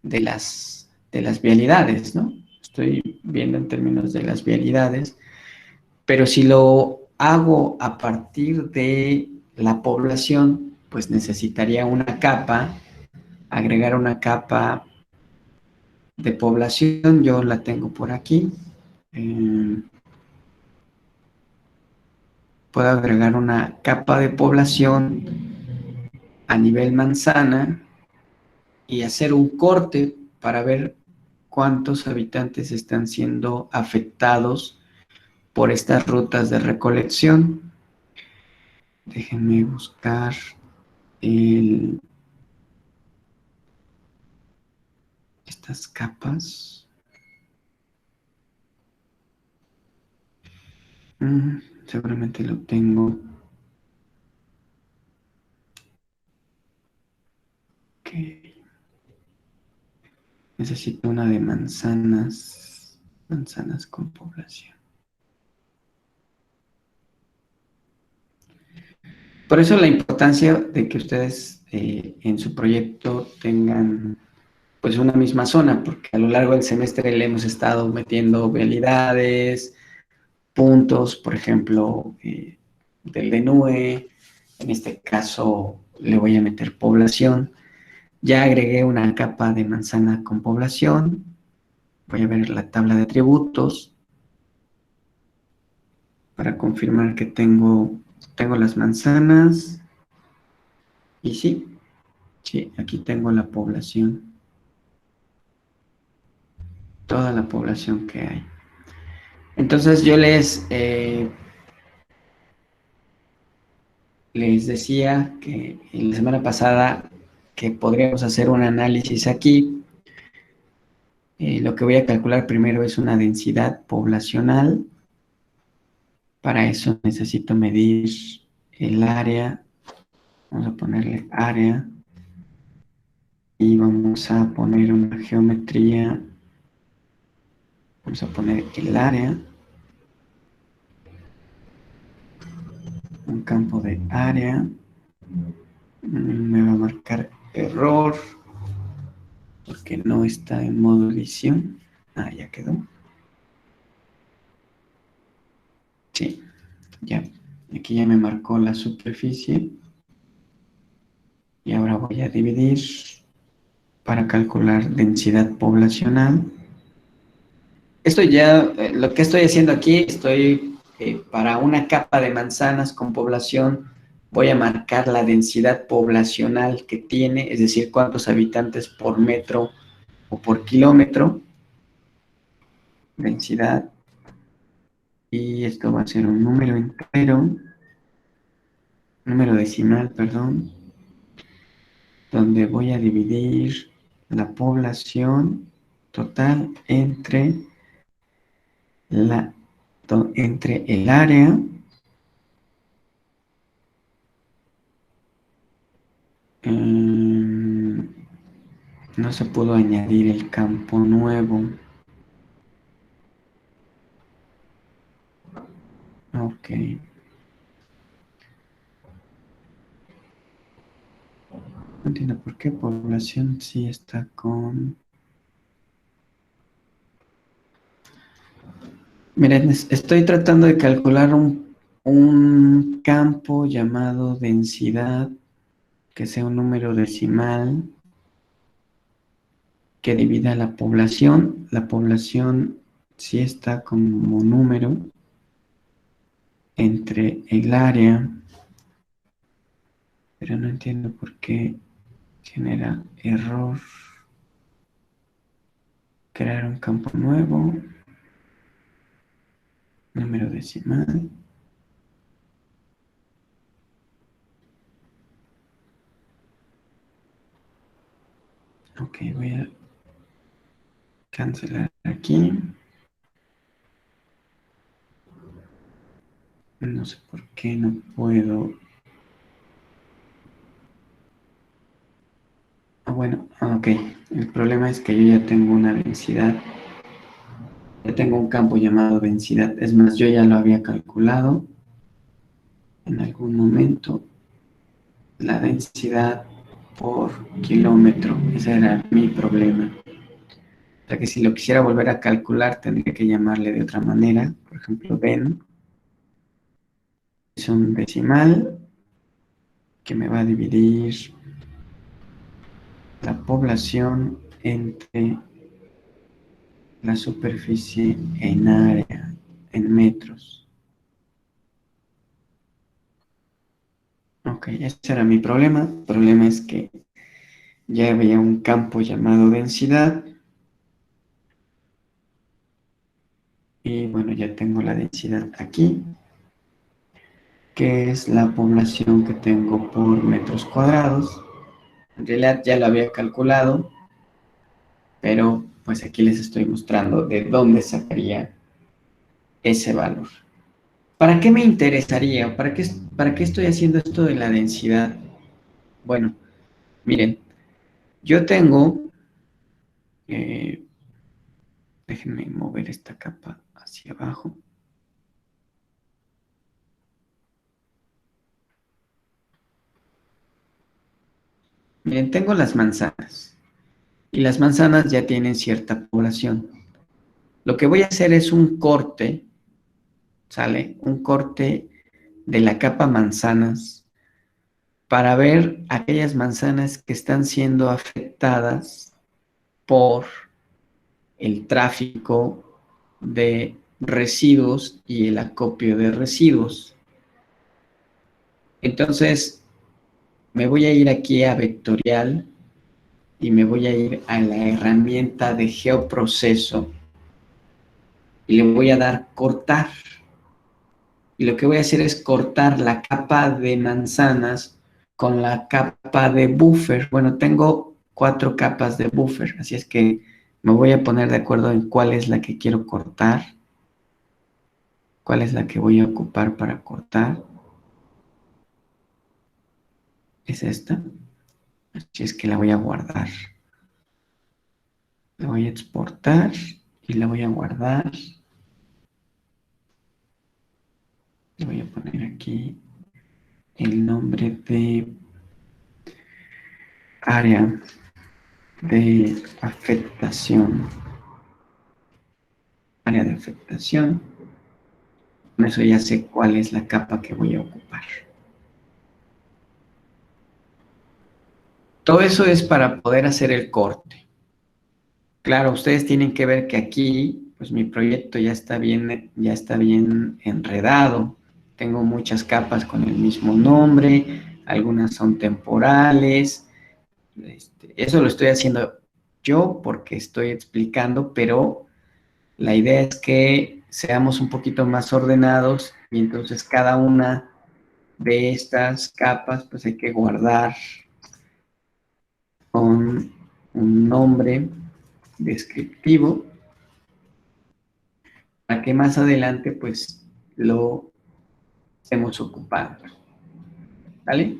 de las vialidades, ¿no? Estoy viendo en términos de las vialidades, pero si lo hago a partir de la población, pues necesitaría una capa, agregar una capa de población. Yo la tengo por aquí. Puedo agregar una capa de población a nivel manzana y hacer un corte para ver cuántos habitantes están siendo afectados por estas rutas de recolección. Déjenme buscar estas capas. Seguramente lo tengo. Ok. Necesito una de manzanas con población. Por eso la importancia de que ustedes en su proyecto tengan pues una misma zona, porque a lo largo del semestre le hemos estado metiendo vialidades, puntos, por ejemplo, del DNUE. En este caso le voy a meter población. Ya agregué una capa de manzana con población. Voy a ver la tabla de atributos para confirmar que tengo las manzanas. Y sí, aquí tengo la población. toda la población que hay. Entonces yo les decía que la semana pasada que podríamos hacer un análisis aquí. Lo que voy a calcular primero es una densidad poblacional. Para eso necesito medir el área. Vamos a ponerle área. Y vamos a poner una geometría. Vamos a poner el área. Un campo de área. Me va a marcar error. Porque no está en modo edición. Ah, ya quedó. Sí, ya. Aquí ya me marcó la superficie. Y ahora voy a dividir para calcular densidad poblacional. Esto ya, lo que estoy haciendo aquí, para una capa de manzanas con población, voy a marcar la densidad poblacional que tiene, es decir, cuántos habitantes por metro o por kilómetro. Densidad. Y esto va a ser un número entero, número decimal, perdón, donde voy a dividir la población total entre el área no se pudo añadir el campo nuevo. Ok. No entiendo por qué población sí está con... Miren, estoy tratando de calcular un campo llamado densidad, que sea un número decimal, que divida la población. La población sí está como número entre el área, pero no entiendo por qué genera error. Crear un campo nuevo, número decimal. Ok, voy a cancelar aquí. No sé por qué no puedo. Bueno, ok. El problema es que yo ya tengo una densidad. Ya tengo un campo llamado densidad. Es más, yo ya lo había calculado en algún momento. La densidad por kilómetro. Ese era mi problema. O sea que si lo quisiera volver a calcular, tendría que llamarle de otra manera. Por ejemplo, den. Es un decimal que me va a dividir la población entre la superficie en área, en metros. Ok, ese era mi problema. El problema es que ya había un campo llamado densidad. Y bueno, ya tengo la densidad aquí, que es la población que tengo por metros cuadrados. En realidad ya lo había calculado, pero pues aquí les estoy mostrando de dónde sacaría ese valor. ¿Para qué me interesaría? ¿Para qué estoy haciendo esto de la densidad? Bueno, miren, yo tengo, déjenme mover esta capa hacia abajo. Miren, tengo las manzanas y las manzanas ya tienen cierta población. Lo que voy a hacer es un corte, ¿sale? Un corte de la capa manzanas para ver aquellas manzanas que están siendo afectadas por el tráfico de residuos y el acopio de residuos. Entonces, me voy a ir aquí a vectorial y me voy a ir a la herramienta de geoproceso y le voy a dar cortar. Y lo que voy a hacer es cortar la capa de manzanas con la capa de buffer. Bueno, tengo 4 capas de buffer, así es que me voy a poner de acuerdo en cuál es la que quiero cortar, cuál es la que voy a ocupar para cortar. Es esta, así es que la voy a guardar. La voy a exportar y la voy a guardar. Le voy a poner aquí el nombre de área de afectación. Área de afectación. Con eso ya sé cuál es la capa que voy a ocupar. Todo eso es para poder hacer el corte. Claro, ustedes tienen que ver que aquí, pues mi proyecto ya está bien enredado. Tengo muchas capas con el mismo nombre, algunas son temporales. Eso lo estoy haciendo yo porque estoy explicando, pero la idea es que seamos un poquito más ordenados y entonces cada una de estas capas pues hay que guardar con un nombre descriptivo para que más adelante pues lo estemos ocupando. ¿Vale?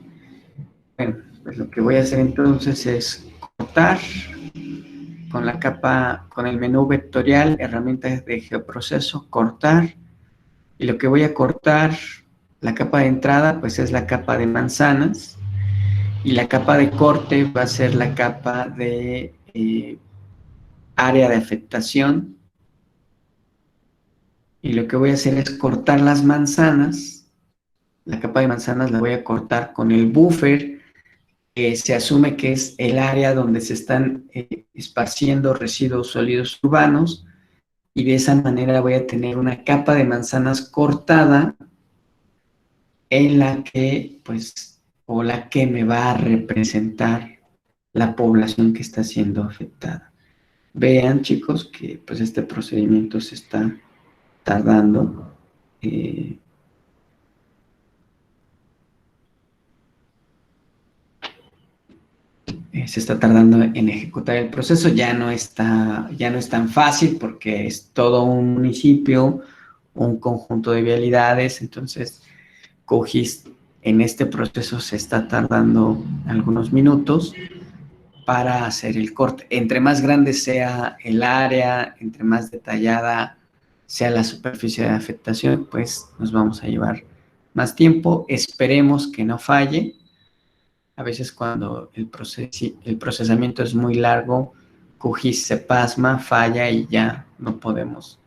Bueno, pues lo que voy a hacer entonces es cortar con la capa, con el menú vectorial, herramientas de geoproceso, cortar. Y lo que voy a cortar, la capa de entrada, pues es la capa de manzanas. Y la capa de corte va a ser la capa de área de afectación. Y lo que voy a hacer es cortar las manzanas. La capa de manzanas la voy a cortar con el buffer, que se asume que es el área donde se están esparciendo residuos sólidos urbanos. Y de esa manera voy a tener una capa de manzanas cortada en la que, pues, o la que me va a representar la población que está siendo afectada. Vean, chicos, que pues este procedimiento se está tardando. Se está tardando en ejecutar el proceso, ya no es tan fácil porque es todo un municipio, un conjunto de vialidades, entonces QGIS en este proceso se está tardando algunos minutos para hacer el corte. Entre más grande sea el área, entre más detallada sea la superficie de afectación, pues nos vamos a llevar más tiempo. Esperemos que no falle. A veces cuando el procesamiento es muy largo, QGIS se pasma, falla y ya no podemos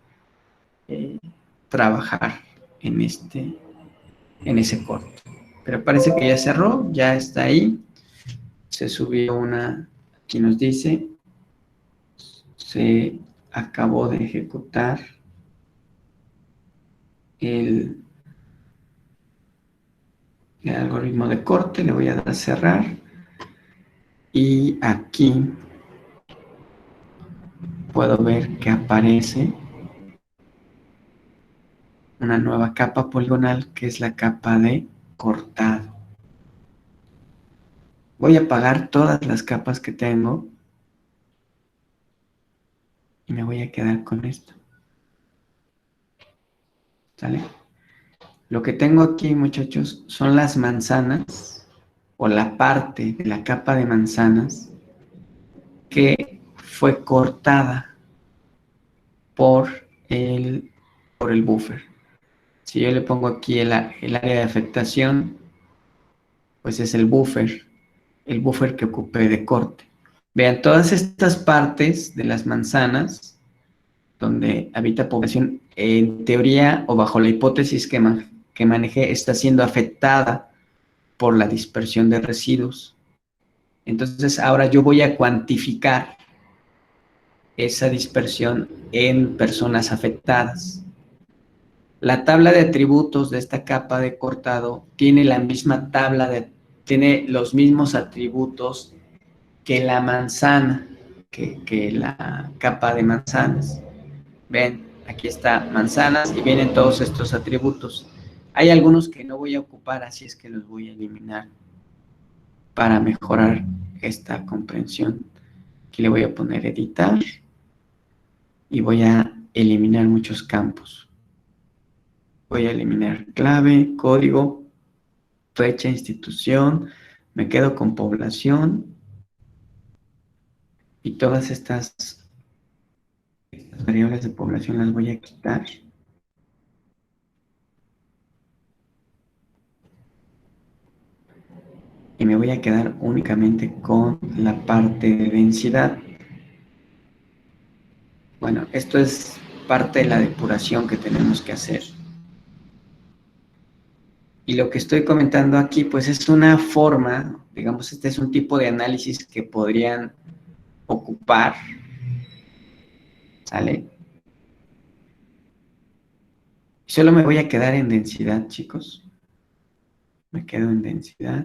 trabajar en ese corte. Pero parece que ya cerró, ya está ahí. Se subió una, aquí nos dice, se acabó de ejecutar el algoritmo de corte, le voy a dar a cerrar. Y aquí puedo ver que aparece una nueva capa poligonal que es la capa de cortado. Voy a apagar todas las capas que tengo y me voy a quedar con esto. ¿Sale? Lo que tengo aquí, muchachos, son las manzanas o la parte de la capa de manzanas que fue cortada por el buffer. Si yo le pongo aquí el área de afectación, pues es el buffer que ocupé de corte. Vean, todas estas partes de las manzanas donde habita población, en teoría o bajo la hipótesis que manejé, está siendo afectada por la dispersión de residuos. Entonces, ahora yo voy a cuantificar esa dispersión en personas afectadas. La tabla de atributos de esta capa de cortado tiene la misma tiene los mismos atributos que la manzana, que la capa de manzanas. Ven, Aquí está manzanas y vienen todos estos atributos. Hay algunos que no voy a ocupar, así es que los voy a eliminar para mejorar esta comprensión. Aquí le voy a poner editar y voy a eliminar muchos campos. Voy a eliminar clave, código, fecha, institución, me quedo con población y todas estas variables de población las voy a quitar. Y me voy a quedar únicamente con la parte de densidad. Bueno, esto es parte de la depuración que tenemos que hacer. Y lo que estoy comentando aquí, pues es una forma, digamos, este es un tipo de análisis que podrían ocupar, ¿sale? Solo me voy a quedar en densidad, chicos. Me quedo en densidad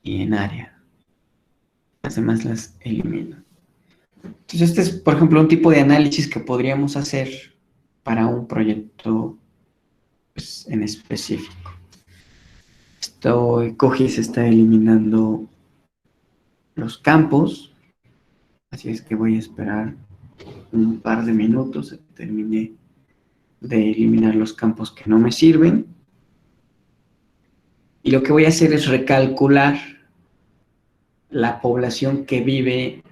y en área. Las demás las elimino. Entonces, este es, por ejemplo, un tipo de análisis que podríamos hacer para un proyecto pues, en específico. QGIS está eliminando los campos, así es que voy a esperar un par de minutos a que termine de eliminar los campos que no me sirven. Y lo que voy a hacer es recalcular la población que vive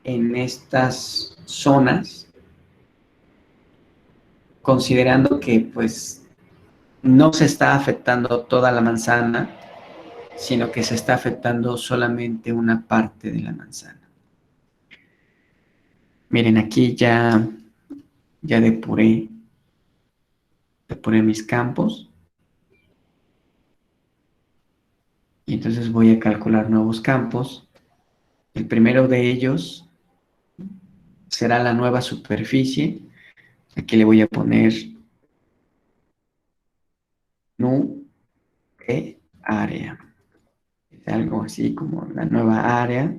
en estas zonas, considerando que pues no se está afectando toda la manzana, sino que se está afectando solamente una parte de la manzana. Miren, aquí ya depuré mis campos y entonces voy a calcular nuevos campos. El primero de ellos será la nueva superficie. Aquí le voy a poner nu área. Es algo así como la nueva área.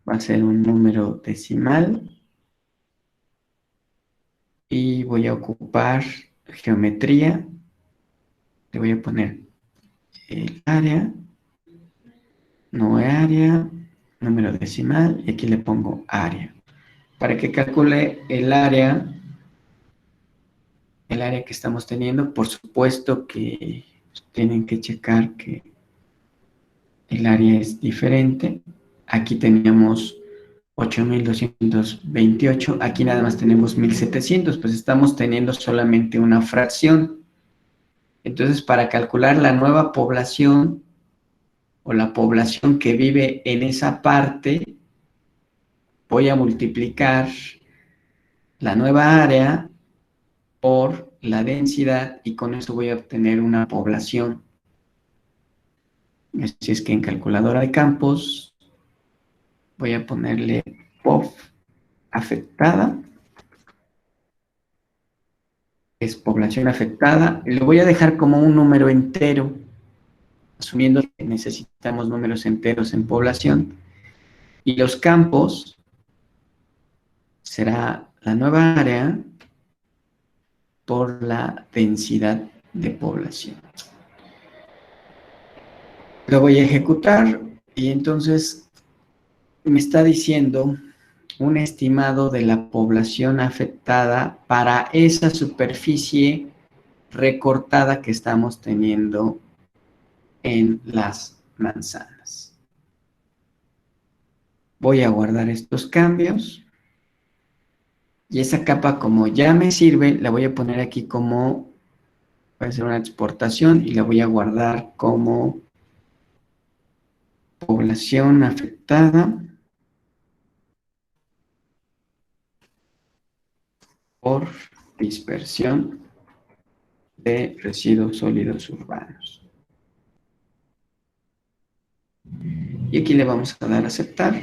Va a ser un número decimal. Y voy a ocupar geometría. Le voy a poner el área, no área, número decimal, y aquí le pongo área. Para que calcule el área que estamos teniendo, por supuesto que tienen que checar que el área es diferente. Aquí teníamos 8.228, aquí nada más tenemos 1.700, pues estamos teniendo solamente una fracción. Entonces, para calcular la nueva población o la población que vive en esa parte, voy a multiplicar la nueva área por la densidad y con eso voy a obtener una población. Así es que en calculadora de campos voy a ponerle POF afectada, es población afectada, y lo voy a dejar como un número entero, asumiendo que necesitamos números enteros en población, y los campos será la nueva área por la densidad de población. Lo voy a ejecutar y entonces me está diciendo un estimado de la población afectada para esa superficie recortada que estamos teniendo en las manzanas. Voy a guardar estos cambios y esa capa, como ya me sirve, la voy a poner aquí como, voy a hacer una exportación y la voy a guardar como población afectada por dispersión de residuos sólidos urbanos. Y aquí le vamos a dar a aceptar.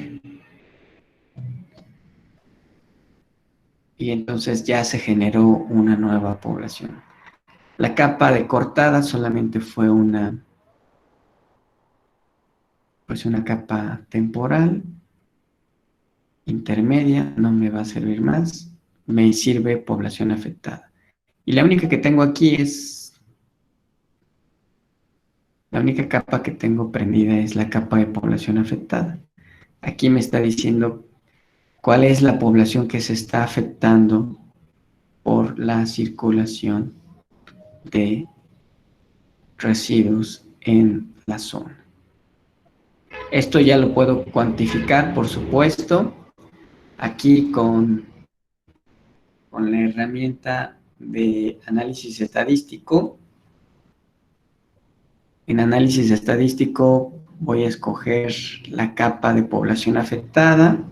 Y entonces ya se generó una nueva población. La capa de cortada solamente fue una capa temporal, intermedia, no me va a servir más. me sirve población afectada. Y la única que tengo aquí es, la única capa que tengo prendida es la capa de población afectada. Aquí me está diciendo cuál es la población que se está afectando por la circulación de residuos en la zona. Esto ya lo puedo cuantificar, por supuesto, aquí con la herramienta de análisis estadístico. En análisis estadístico voy a escoger la capa de población afectada,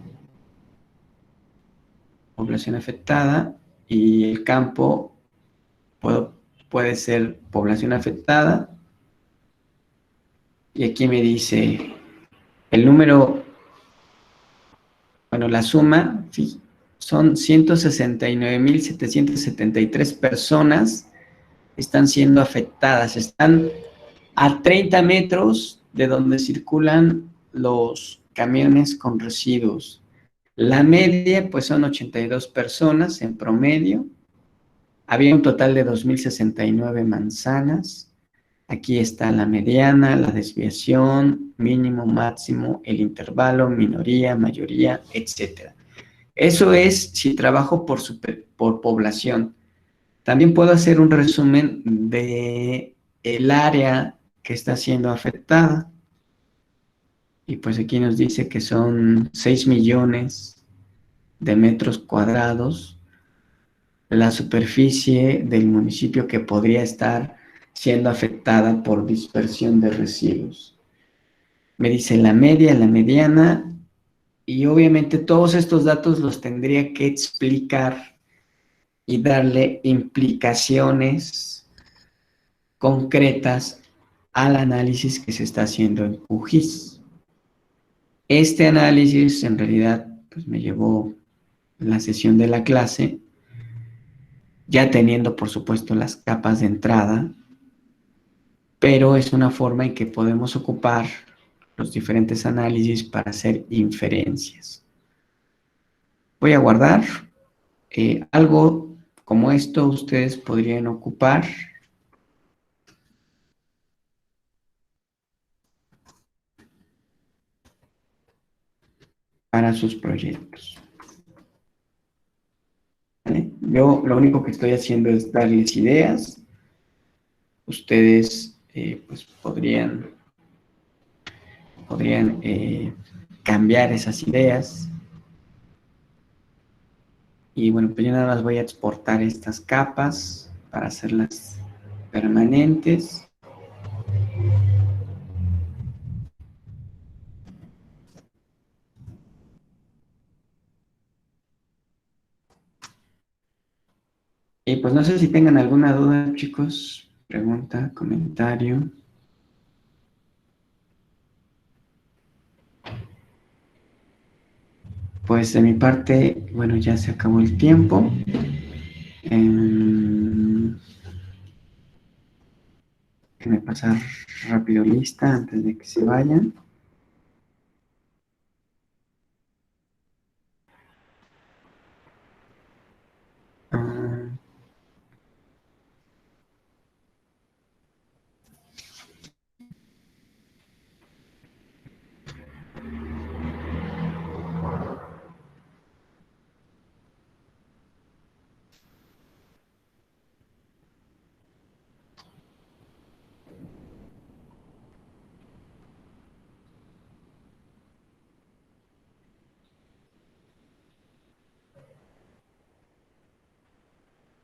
y el campo puede ser población afectada. Y aquí me dice el número, bueno, la suma son 169.773 personas que están siendo afectadas. Están a 30 metros de donde circulan los camiones con residuos. La media, pues son 82 personas en promedio. Había un total de 2.069 manzanas. Aquí está la mediana, la desviación, mínimo, máximo, el intervalo, minoría, mayoría, etc. Eso es si trabajo por población. También puedo hacer un resumen de el área que está siendo afectada. Y pues aquí nos dice que son 6 millones de metros cuadrados la superficie del municipio que podría estar siendo afectada por dispersión de residuos. Me dice la media, la mediana, y obviamente todos estos datos los tendría que explicar y darle implicaciones concretas al análisis que se está haciendo en QGIS. Este análisis en realidad pues, me llevó la sesión de la clase, ya teniendo por supuesto las capas de entrada, pero es una forma en que podemos ocupar los diferentes análisis para hacer inferencias. Voy a guardar. Algo como esto ustedes podrían ocupar para sus proyectos. ¿Vale? Yo lo único que estoy haciendo es darles ideas. Ustedes pues podrían cambiar esas ideas. Y bueno, pues yo nada más voy a exportar estas capas para hacerlas permanentes. Y pues no sé si tengan alguna duda, chicos, pregunta, comentario. Pues de mi parte, bueno, ya se acabó el tiempo. Déjenme pasar rápido lista antes de que se vayan.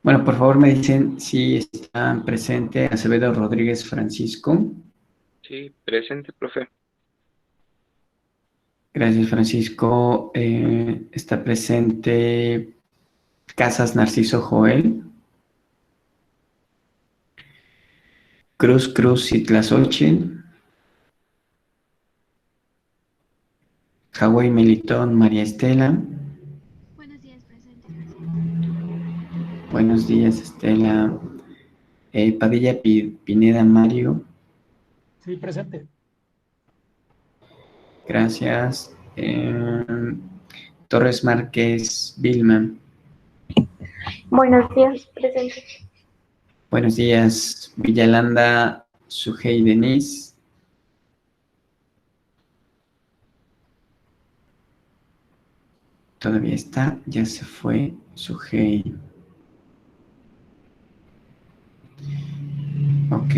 Bueno, por favor me dicen si están presentes Acevedo Rodríguez Francisco.
Sí, presente, profe.
Gracias, Francisco. Está presente Casas Narciso Joel. Cruz Citlazóchil. Hawái Melitón María Estela.
Buenos días, presente.
Buenos días, Estela. Padilla Pineda Mario.
Sí, presente.
Gracias. Torres Márquez Vilma.
Buenos días, presente.
Buenos días, Villalanda, Sujei, Denise. Todavía está, ya se fue Sujei. Ok.